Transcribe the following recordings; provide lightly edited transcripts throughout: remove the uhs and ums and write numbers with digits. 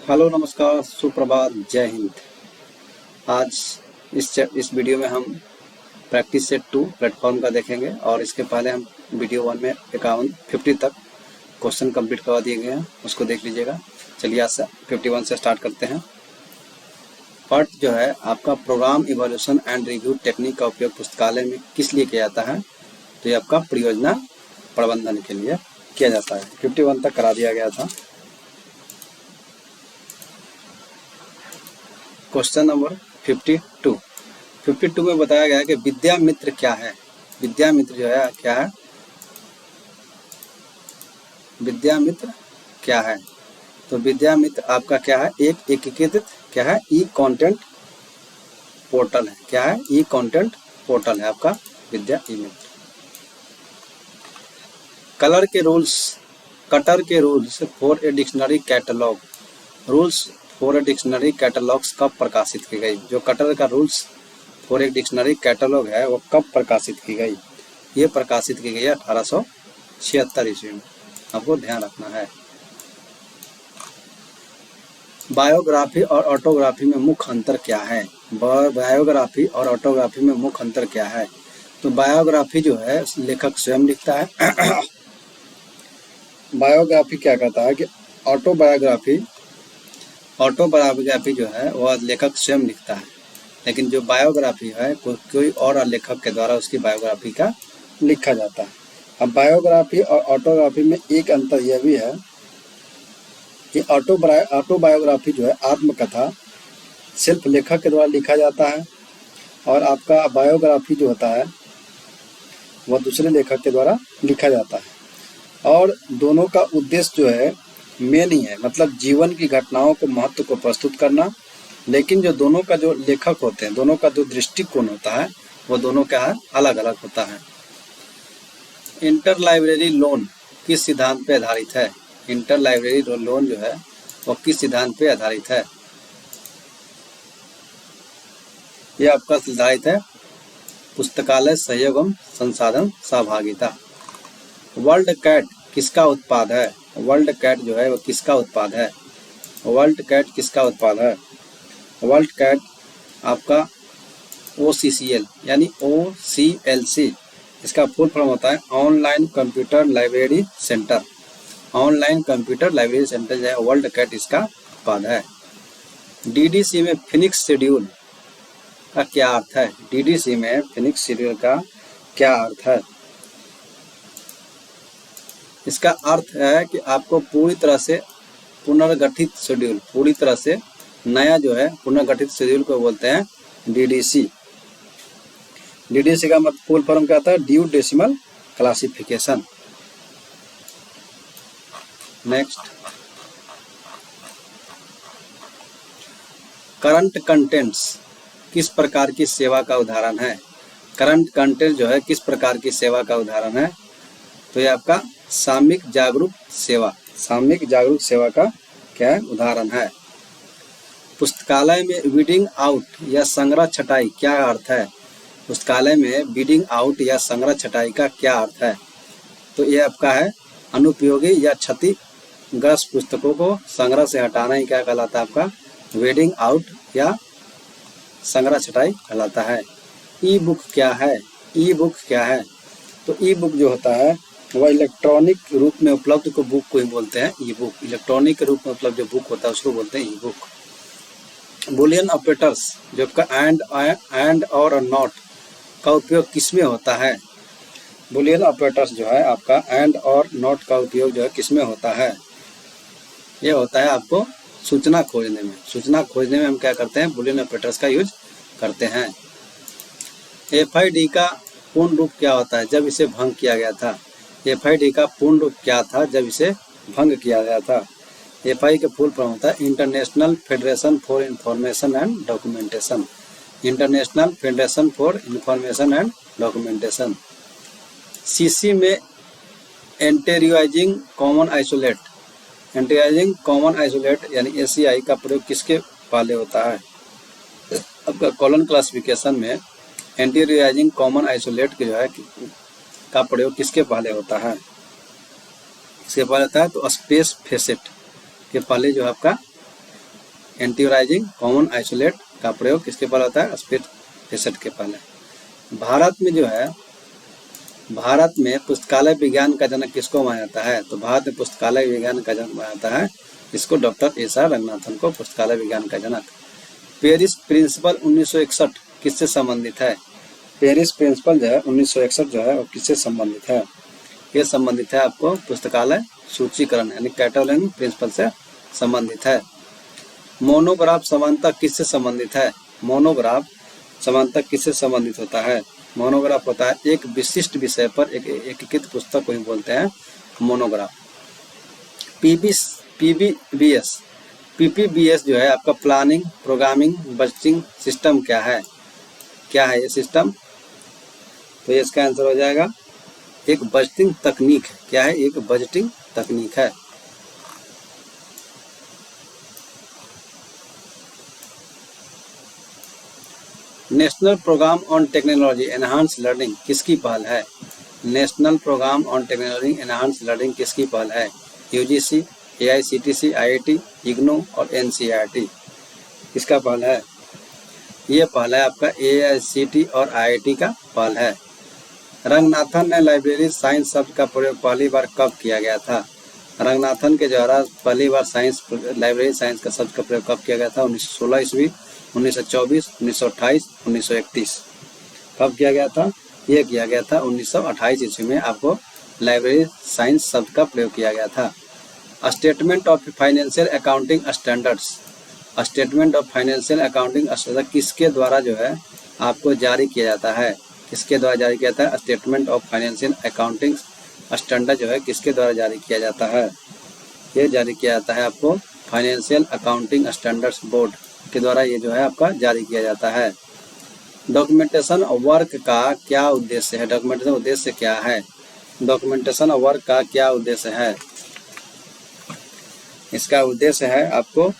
Hello, नमस्कार, सुप्रभात, जय हिंद। आज इस वीडियो में हम प्रैक्टिस सेट 2 प्लेटफॉर्म का देखेंगे और इसके पहले हम वीडियो 1 में 51 तक क्वेश्चन कंप्लीट करवा दिए गए हैं, उसको देख लीजिएगा। चलिए आज से 51 से स्टार्ट करते हैं। पार्ट जो है आपका program evolution and review technique का उपयोग पुस्तकालय में किस लिए किया जाता है? तो ये आपका परियोजना प्रबंधन के लिए किया जाता है। 51 तक करा दिया गया था। क्वेश्चन नंबर 52 में बताया गया है कि विद्या मित्र क्या है। विद्या मित्र जो है क्या है? विद्या मित्र क्या है? तो विद्या मित्र आपका क्या है? एक एकीकृत क्या है? ई कंटेंट पोर्टल है। क्या है? ई कंटेंट पोर्टल है आपका विद्या ई मित्र। कटर के rules for a dictionary catalogue. Rules for a dictionary catalogues कब प्रकाशित की गई? जो कटर का रूल्स फॉर एक डिक्शनरी कैटलॉग है वो कब प्रकाशित की गई? ये प्रकाशित की गई है 1876 ईस्वी में। आपको ध्यान रखना है। बायोग्राफी और ऑटोग्राफी में मुख्य अंतर क्या है? बायोग्राफी और ऑटोग्राफी में मुख्य अंतर क्या है? तो बायोग्राफी जो है लेखक स्वयं लिखता है। बायोग्राफी क्या कहता है कि ऑटोबायोग्राफी जो है वह लेखक स्वयं लिखता है, लेकिन जो बायोग्राफी है कोई और लेखक के द्वारा उसकी बायोग्राफी का लिखा जाता है। अब बायोग्राफी और ऑटोग्राफी में एक अंतर यह भी है कि ऑटोबायोग्राफी जो है आत्मकथा सिर्फ लेखक के द्वारा लिखा जाता है और आपका बायोग्राफी जो होता है वह दूसरे लेखक के द्वारा लिखा जाता है। और दोनों का उद्देश्य जो है मेन ही है, मतलब जीवन की घटनाओं को महत्व को प्रस्तुत करना। लेकिन जो दोनों का जो लेखक होते हैं, दोनों का जो दृष्टिकोण होता है वो दोनों का अलग अलग होता है। इंटर लाइब्रेरी लोन किस सिद्धांत पे आधारित है? इंटर लाइब्रेरी लोन जो है वो किस सिद्धांत पे आधारित है? ये आपका सिद्धांत है पुस्तकालय सहयोग एवं संसाधन सहभागिता। वर्ल्ड कैट किसका उत्पाद है? वर्ल्ड कैट जो है वो किसका उत्पाद है? वर्ल्ड कैट किसका उत्पाद है? वर्ल्ड कैट आपका OCCL यानी OCLC, इसका फुल फॉर्म होता है online computer library centre. Online computer library centre जो है वर्ल्ड कैट इसका उत्पाद है। DDC में फिनिक्स शेड्यूल का क्या अर्थ है? DDC में फिनिक्स शेड्यूल का क्या अर्थ है? इसका अर्थ है कि आपको पूरी तरह से पुनर्गठित शेड्यूल, पूरी तरह से नया जो है पुनर्गठित शेड्यूल को बोलते हैं DDC। DDC का मतलब फुल फॉर्म क्या आता है? Due decimal classification. Next, current contents किस प्रकार की सेवा का उदाहरण है? करंट कंटेंट जो है किस प्रकार की सेवा का उदाहरण है? तो ये आपका सामयिक जागरूक सेवा का क्या उदाहरण है? पुस्तकालय में वीडिंग आउट या संग्रह छटाई क्या अर्थ है? पुस्तकालय में वीडिंग आउट या संग्रह छटाई का क्या अर्थ है? तो ये आपका है अनुपयोगी या क्षतिग्रस्त पुस्तकों को संग्रह से हटाना ही क्या कहलाता है? आपका वीडिंग आउट या संग्रह छटाई कहलाता है। ई बुक क्या है? ई बुक क्या है? तो ई बुक जो होता है वह इलेक्ट्रॉनिक रूप में उपलब्ध को बुक को ही बोलते हैं ई बुक। इलेक्ट्रॉनिक रूप में उपलब्ध जो बुक होता है उसको बोलते हैं ई बुक। बुलियन ऑपरेटर्स जो आपका एंड और नॉट का उपयोग किसमें होता है? बुलियन ऑपरेटर्स जो है आपका एंड और नॉट का उपयोग जो है किसमें होता है? ये होता है आपको सूचना खोजने में। सूचना खोजने में हम क्या करते हैं? बुलियन ऑपरेटर्स का यूज करते हैं। FID का पूर्ण रूप क्या होता है जब इसे भंग किया गया था? FID का पूर्ण रूप क्या था जब इसे भंग किया गया था? FID का फुल फॉर्म होता है international federation for information and documentation. International federation for information and documentation. CC में एंटेरियोइजिंग कॉमन आइसोलेट यानी ACI का प्रयोग किसके पहले होता है? आपका कॉलन क्लासिफिकेशन में एंटेरियोइजिंग कॉमन आइसोलेट के जो है का प्रयोग किसके पहले होता है? इसके पहले होता है तो स्पेस फेसेट के पहले जो है आपका एंटीराइजिंग कॉमन आइसोलेट का प्रयोग किसके पहले होता है? स्पीड एसिड के पहले। भारत में जो है, भारत में पुस्तकालय विज्ञान का जनक किसको माना जाता है? तो भारत में पुस्तकालय विज्ञान का जनक माना जाता है इसको डॉक्टर एस.आर. रंगनाथन को पुस्तकालय विज्ञान का जनक। पेरिस प्रिंसिपल 1961 किससे संबंधित है? पेरिस प्रिंसिपल जो है 1961 जो है वो किससे संबंधित है? ये संबंधित है आपको पुस्तकालय सूचीकरण यानी कैटलॉगिंग प्रिंसिपल से संबंधित है। मोनोग्राफ समानता किससे संबंधित है? मोनोग्राफ समानता किससे संबंधित होता है? मोनोग्राफ होता है एक विशिष्ट विषय पर एक एकीकृत पुस्तक को ही बोलते हैं मोनोग्राफ। पीपीबीएस जो है आपका प्लानिंग प्रोग्रामिंग बजटिंग सिस्टम क्या है? क्या है ये सिस्टम? तो इसका आंसर हो जाएगा एक बजटिंग तकनीक है। क्या है? एक बजटिंग तकनीक है। National programme on technology enhance learning किसकी पहल है? National programme on technology enhance learning किसकी पहल है? यूजीसी, एआईसीटीसी, आईआईटी, इग्नू और एनसीईआरटी किसका पहल है? ये पहल है आपका एआईसीटी और आईआईटी का पहल है। रंगनाथन ने लाइब्रेरी साइंस शब्द का प्रयोग पहली बार कब किया गया था? रंगनाथन के द्वारा पहली बार लाइब्रेरी साइंस का शब्द का प्रयोग कब किया गया था? 1916 ईस्वी, 1924, 1928, 1931। कब किया गया था? ये किया गया था 1928 ईस्वी में आपको लाइब्रेरी साइंस शब्द का प्रयोग किया गया था। Statement of financial accounting standards, statement of financial accounting standard किसके द्वारा जो है आपको जारी किया जाता है? किसके द्वारा जारी किया जाता है? Statement of financial accounting standard जो है किसके द्वारा जारी किया जाता है? ये जारी किया जाता है आपको फाइनेंशियल अकाउंटिंग स्टैंडर्ड्स बोर्ड के द्वारा ये जो है आपका जारी किया जाता है। डॉक्यूमेंटेशन वर्क का क्या उद्देश्य है? डॉक्यूमेंटेशन उद्देश्य क्या है? डॉक्यूमेंटेशन वर्क का क्या उद्देश्य है? इसका उद्देश्य है आपको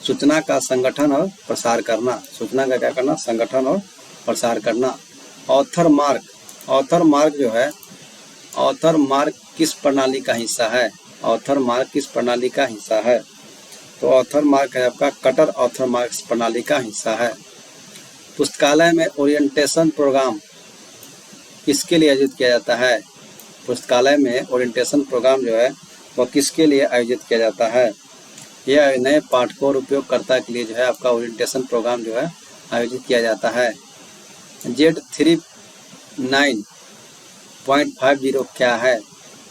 सूचना का संगठन और प्रसार करना। सूचना का क्या करना? संगठन और प्रसार करना। ऑथर मार्क, ऑथर मार्क जो है, ऑथर मार्क किस प्रणाली का हिस्सा है? ऑथर मार्क किस प्रणाली का हिस्सा है? तो ऑथर मार्क है आपका कटर ऑथर मार्क प्रणाली का हिस्सा है। पुस्तकालय में ओरिएंटेशन प्रोग्राम किसके लिए आयोजित किया जाता है? पुस्तकालय में ओरिएंटेशन प्रोग्राम जो है वो किसके लिए आयोजित किया जाता है? यह नए पाठकों और उपयोगकर्ता के लिए जो है आपका ओरिएंटेशन प्रोग्राम जो है आयोजित किया जाता है। Z39.50 क्या है?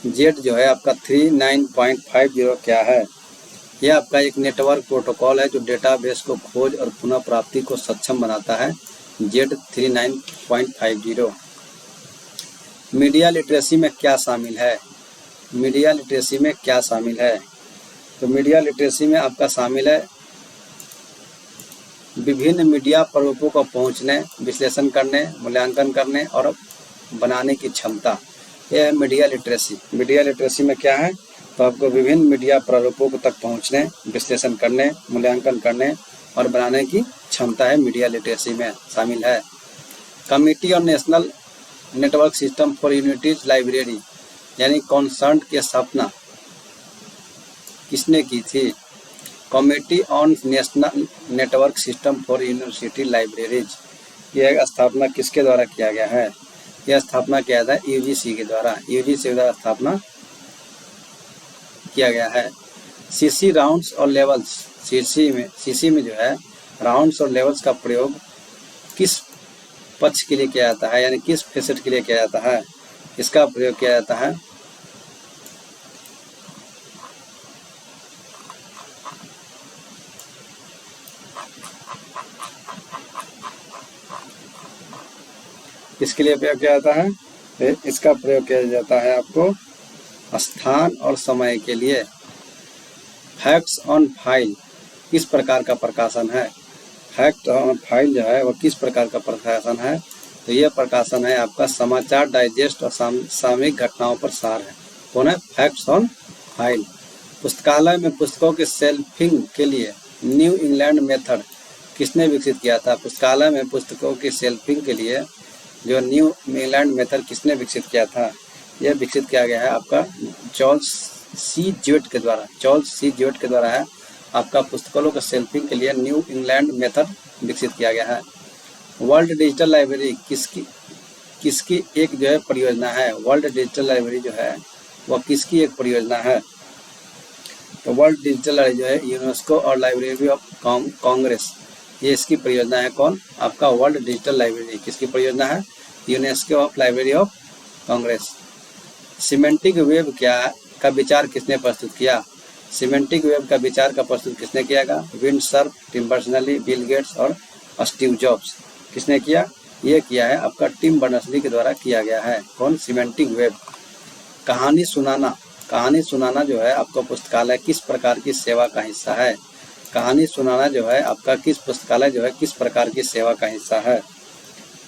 Z जो है आपका 39.50 क्या है? यह आपका एक नेटवर्क प्रोटोकॉल है जो डेटाबेस को खोज और पुनः प्राप्ति को सक्षम बनाता है। Z39.50। मीडिया लिटरेसी में क्या शामिल है? मीडिया लिटरेसी में क्या शामिल है? तो मीडिया लिटरेसी में आपका शामिल है विभिन्न मीडिया प्ररूपों को पहुंचने, विश्लेषण करने, मूल्यांकन करने और बनाने की क्षमता। यह है मीडिया लिटरेसी। मीडिया लिटरेसी में क्या है? तो आपको विभिन्न मीडिया प्रारूपों तक पहुंचने, विश्लेषण करने, मूल्यांकन करने और बनाने की क्षमता है मीडिया लिटरेसी में शामिल है। Committee on national network system for unities library यानी कॉन्सर्न की स्थापना किसने की थी? Committee on national network system for university libraries, यह स्थापना किसके द्वारा किया गया है? यह स्थापना किया था यूजीसी के द्वारा। यूजीसी के द्वारा स्थापना किया गया है। सीसी राउंड्स और लेवल्स, सीसी में जो है राउंड्स और लेवल्स का प्रयोग किस पक्ष के लिए किया जाता है यानी किस फेसेट के लिए किया जाता है? इसका प्रयोग किया जाता है इसके लिए प्रयोग किया जाता है, इसका प्रयोग किया जाता है आपको स्थान और समय के लिए। फैक्ट्स ऑन फाइल किस प्रकार का प्रकाशन है? फैक्ट ऑन फाइल जो है वो किस प्रकार का प्रकाशन है? तो यह प्रकाशन है आपका समाचार डाइजेस्ट और सामयिक घटनाओं पर सार है। कौन है? Facts on file. पुस्तकालय में पुस्तकों के शेल्फिंग के लिए न्यू इंग्लैंड मेथड किसने विकसित किया था? पुस्तकालय में पुस्तकों की शेल्फिंग के लिए जो न्यू इंग्लैंड मेथड किसने विकसित किया था? यह विकसित किया गया है आपका चार्ल्स सी ज्यूट के द्वारा। चार्ल्स सी ज्यूट के द्वारा है आपका पुस्तकों के शेल्फिंग के लिए न्यू इंग्लैंड मेथड विकसित किया गया है। वर्ल्ड डिजिटल लाइब्रेरी किसकी एक जो है परियोजना है। वर्ल्ड डिजिटल लाइब्रेरी जो है वह किसकी एक परियोजना है। तो वर्ल्ड डिजिटल लाइब्रेरी जो है यूनेस्को और लाइब्रेरी ऑफ कांग्रेस, ये इसकी परियोजना है। कौन? आपका वर्ल्ड डिजिटल लाइब्रेरी किसकी परियोजना है? UNESCO of library of Congress. Semantic web का विचार किसने प्रस्तुत किया? सिमेंटिक वेब का विचार का प्रस्तुत किसने किया? Windsurf, Tim Berners Lee, Bill Gates और स्टीव जॉब्स। किसने किया? ये किया है आपका टिम बर्नर्स-ली के द्वारा किया गया है। कौन? Semantic web. कहानी सुनाना जो है आपका पुस्तकालय किस प्रकार की सेवा का हिस्सा है। कहानी सुनाना जो है आपका किस पुस्तकालय जो है किस प्रकार की सेवा का हिस्सा है।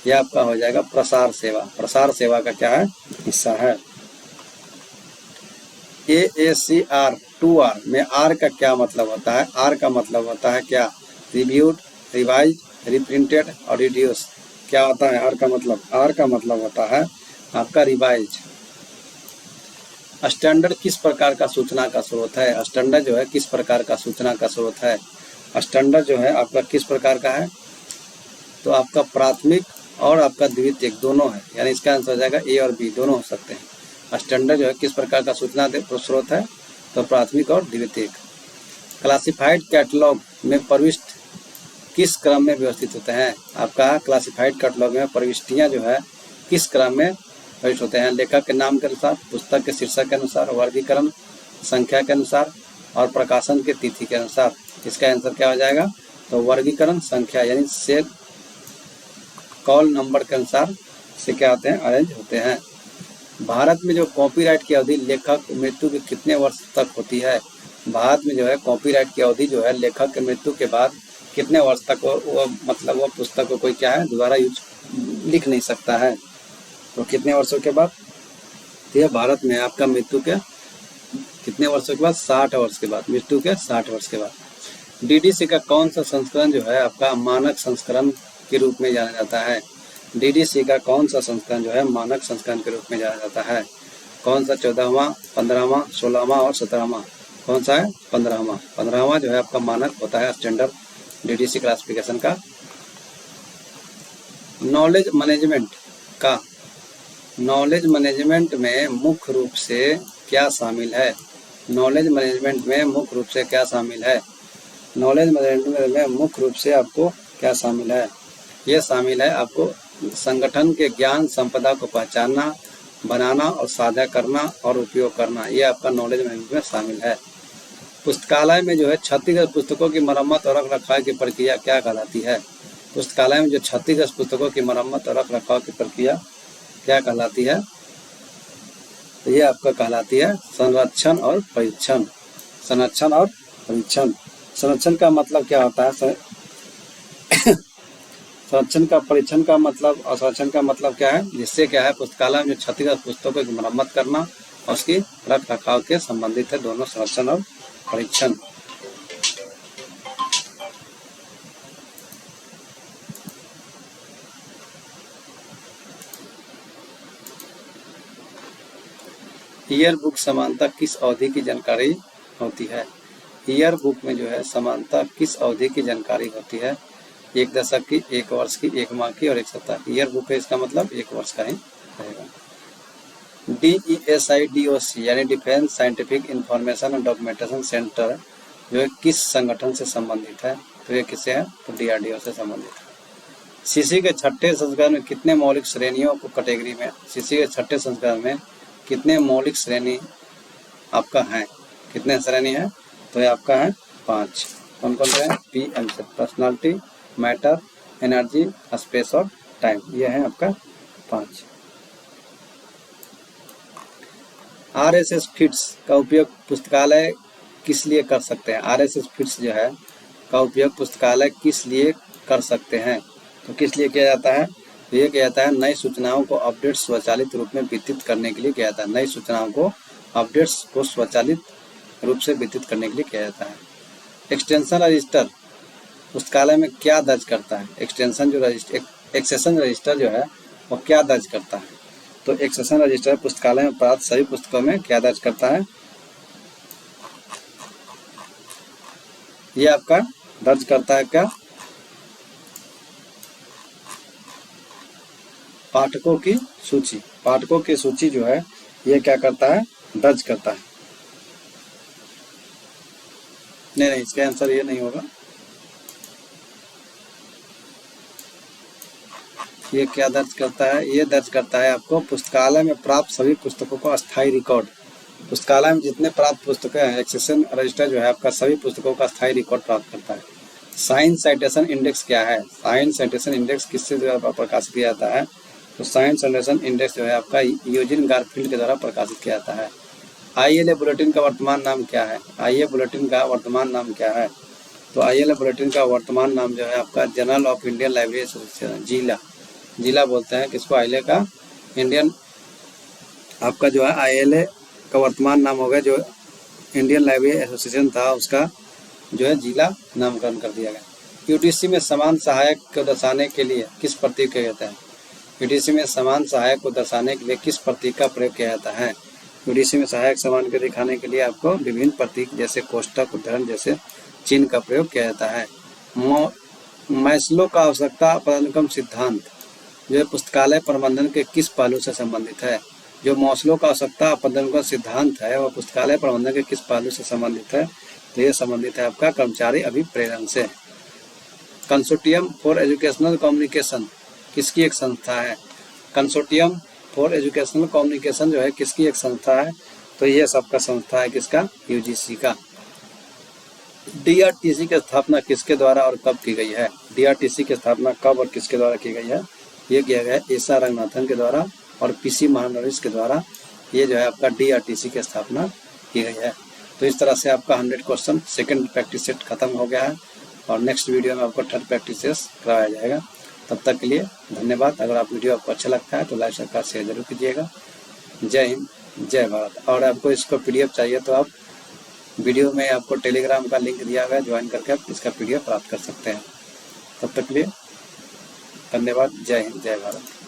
यह आपका हो जाएगा प्रसार सेवा। प्रसार सेवा का क्या है? हिस्सा है। AACR 2R में R का क्या मतलब होता है? R का मतलब होता है क्या? रिव्यूड, रिवाइज, रिप्रिंटेड और रिड्यूस। क्या होता है R का मतलब? R का मतलब होता है आपका रिवाइज। स्टैंडर्ड किस प्रकार का सूचना का स्रोत है? स्टैंडर्ड जो है किस प्रकार का सूचना का स्रोत है? स्टैंडर्ड जो है आपका किस प्रकार का है? तो आपका प्राथमिक और आपका द्वितीयक दोनों है, यानी इसका आंसर हो जाएगा A और B दोनों हो सकते हैं। स्टैंडर्ड जो है किस प्रकार का सूचना स्रोत है? तो प्राथमिक और द्वितीयक। क्लासिफाइड कैटलॉग में प्रविष्ट किस क्रम में व्यवस्थित होते हैं? आपका क्लासिफाइड कैटलॉग में प्रविष्टियां जो है किस क्रम में प्रविष्ट होते हैं? लेखक के नाम के अनुसार, पुस्तक के शीर्षक के अनुसार, वर्गीकरण संख्या के अनुसार और प्रकाशन के तिथि के अनुसार। इसका आंसर क्या हो जाएगा? तो वर्गीकरण संख्या यानी से कॉल नंबर के अनुसार से क्या होते हैं? अरेंज होते हैं। भारत में जो कॉपीराइट की अवधि लेखक मृत्यु के कितने वर्ष तक होती है? भारत में जो है कॉपीराइट की अवधि जो है लेखक के मृत्यु के बाद कितने वर्ष तक वो मतलब वो पुस्तक को कोई क्या है दोबारा लिख नहीं सकता है। तो कितने वर्षों के बाद? यह भारत में आपका मृत्यु के कितने वर्षों के बाद? 60 वर्ष के बाद। मृत्यु के 60 वर्ष के बाद। DDC का कौन सा संस्करण जो है आपका मानक संस्करण के रूप में जाना जाता है? DDC का कौन सा संस्करण जो है मानक संस्करण के रूप में जाना जाता है? कौन सा? 14वां, 15वां, 16वां और 17वां। कौन सा है? 15वां। 15वां जो है आपका मानक होता है स्टैंडर्ड DDC क्लासिफिकेशन का। नॉलेज मैनेजमेंट में मुख्य रूप से क्या शामिल है? नॉलेज मैनेजमेंट में मुख्य रूप से क्या शामिल है? नॉलेज मैनेजमेंट में मुख्य रूप से आपको क्या शामिल है? यह शामिल है आपको संगठन के ज्ञान संपदा को पहचानना, बनाना और साझा करना और उपयोग करना। यह आपका नॉलेज मैनेजमेंट में शामिल है। पुस्तकालय में जो है क्षतिग्रस्त पुस्तकों की मरम्मत और रख रखाव की प्रक्रिया क्या कहलाती है? पुस्तकालय में जो क्षतिग्रस्त पुस्तकों की मरम्मत और रख रखाव की प्रक्रिया क्या कहलाती है? तो ये आपका कहलाती है संरक्षण और परीक्षण। संरक्षण और परीक्षण। संरक्षण का मतलब क्या होता है? संरक्षण का परीक्षण का मतलब और संरक्षण का मतलब क्या है? जिससे क्या है पुस्तकालय में क्षतिग्रस्त पुस्तकों की मरम्मत करना और उसकी रख रखाव के संबंधित है दोनों संरक्षण और परीक्षण। ईयर बुक समानता किस अवधि की जानकारी होती है? ईयर बुक में जो है समानता किस अवधि की जानकारी होती है? 1 दशक की, 1 वर्ष की, 1 माह की और 1 सप्ताह की। ईयर बुक है इसका मतलब 1 वर्ष का ही रहेगा। DESI-DOC यानी डिफेंस साइंटिफिक इंफॉर्मेशन और डॉक्यूमेंटेशन सेंटर जो है किस संगठन से संबंधित है? तो ये किससे है? तो DRDO से संबंधित है। CC के 6ठे संस्करण में कितने मौलिक श्रेणियों को कैटेगरी में CC के 6ठे संस्करण में कितने मौलिक श्रेणी आपका है? कितने श्रेणी है? तो ये आपका है 5। कौन कौन से हैं? PM से पर्सनालिटी, मैटर, एनर्जी, स्पेस और टाइम। ये है आपका 5। RSS फीड्स का उपयोग पुस्तकालय किस लिए कर सकते हैं? RSS फीड्स जो है का उपयोग पुस्तकालय किस लिए कर सकते हैं? तो किस लिए किया जाता है? तो ये किया जाता है नई सूचनाओं को अपडेट स्वचालित रूप में वितरित करने के लिए किया जाता है। नई सूचनाओं को अपडेट्स को स्वचालित रूप से वितरित करने के लिए किया जाता है। एक्सटेंशन रजिस्टर पुस्तकालय में क्या दर्ज करता है? एक्सेशन रजिस्टर जो है वो क्या दर्ज करता है? तो एक्सेशन रजिस्टर पुस्तकालय में प्राप्त सभी पुस्तकों में क्या दर्ज करता है? ये आपका दर्ज करता है क्या, पाठकों की सूची। पाठकों की सूची जो है ये क्या करता है, दर्ज करता है। नहीं, इसका आंसर ये नहीं होगा। ये क्या दर्ज करता है, ये दर्ज करता है आपको पुस्तकालय में प्राप्त सभी पुस्तकों का अस्थायी रिकॉर्ड। पुस्तकालय में जितने प्राप्त पुस्तकें हैं, एक्सेशन रजिस्टर जो है आपका सभी पुस्तकों का स्थायी रिकॉर्ड प्राप्त करता है। साइंस साइटेशन इंडेक्स क्या है, साइंस साइटेशन इंडेक्स किससे प्रकाशित किया जाता है, तो साइंस साइटेशन इंडेक्स जो है आपका यूजिन गारफील्ड के द्वारा प्रकाशित किया जाता है। आईएलए बुलेटिन का वर्तमान नाम क्या है, आईए बुलेटिन का वर्तमान नाम क्या है, तो आईएलए बुलेटिन का वर्तमान नाम जो है आपका journal of Indian library association, जिला बोलते हैं किसको, आईएलए का। इंडियन आपका जो है आईएलए का वर्तमान नाम हो गया, जो इंडियन लाइब्रेरी एसोसिएशन था उसका जो है जिला नामकरण कर दिया गया। यूटीसी में समान सहायक को दर्शाने के लिए किस प्रतीक किया जाता है, यूटीसी में समान सहायक को दर्शाने के लिए किस प्रतीक का प्रयोग किया जाता है। यूटीसी में सहायक समान को दिखाने के लिए आपको विभिन्न प्रतीक जैसे कोष्ठक, उद्धरण जैसे चिन्ह का प्रयोग किया जाता है। मैस्लो का आवश्यकता पदानुक्रम सिद्धांत जो है पुस्तकालय प्रबंधन के किस पहलू से संबंधित है, जो मैस्लो का आवश्यकता पदानुक्रम सिद्धांत है वह पुस्तकालय प्रबंधन के किस पहलू से संबंधित है, तो ये संबंधित है आपका कर्मचारी अभिप्रेरण से। कंसोर्टियम फॉर एजुकेशनल कम्युनिकेशन किसकी एक संस्था है, कंसोर्टियम फॉर एजुकेशनल कम्युनिकेशन जो है किसकी एक संस्था है, तो ये सबका संस्था है किसका, यूजीसी का। डीआरटीसी की स्थापना किसके द्वारा और कब की गई है, डीआरटीसी की स्थापना कब और किसके द्वारा की गई है, ये किया गया है एस आर रंगनाथन के द्वारा और पीसी महानविश के द्वारा। ये जो है आपका डीआरटीसी की स्थापना की गई है। तो इस तरह से आपका 100 क्वेश्चन सेकंड प्रैक्टिस सेट खत्म हो गया है और नेक्स्ट वीडियो में आपको थर्ड प्रैक्टिस सेट कराया जाएगा। तब तक के लिए धन्यवाद। अगर आप वीडियो आपको अच्छा लगता है तो लाइक सब्सक्राइब शेयर जरूर कीजिएगा। जय हिंद, जय भारत। और आपको इसको पीडीएफ चाहिए तो आप वीडियो में आपको टेलीग्राम का लिंक दिया हुआ है, ज्वाइन करके आप इसका पीडीएफ प्राप्त कर सकते हैं। तब तक के लिए धन्यवाद। जय हिंद, जय भारत।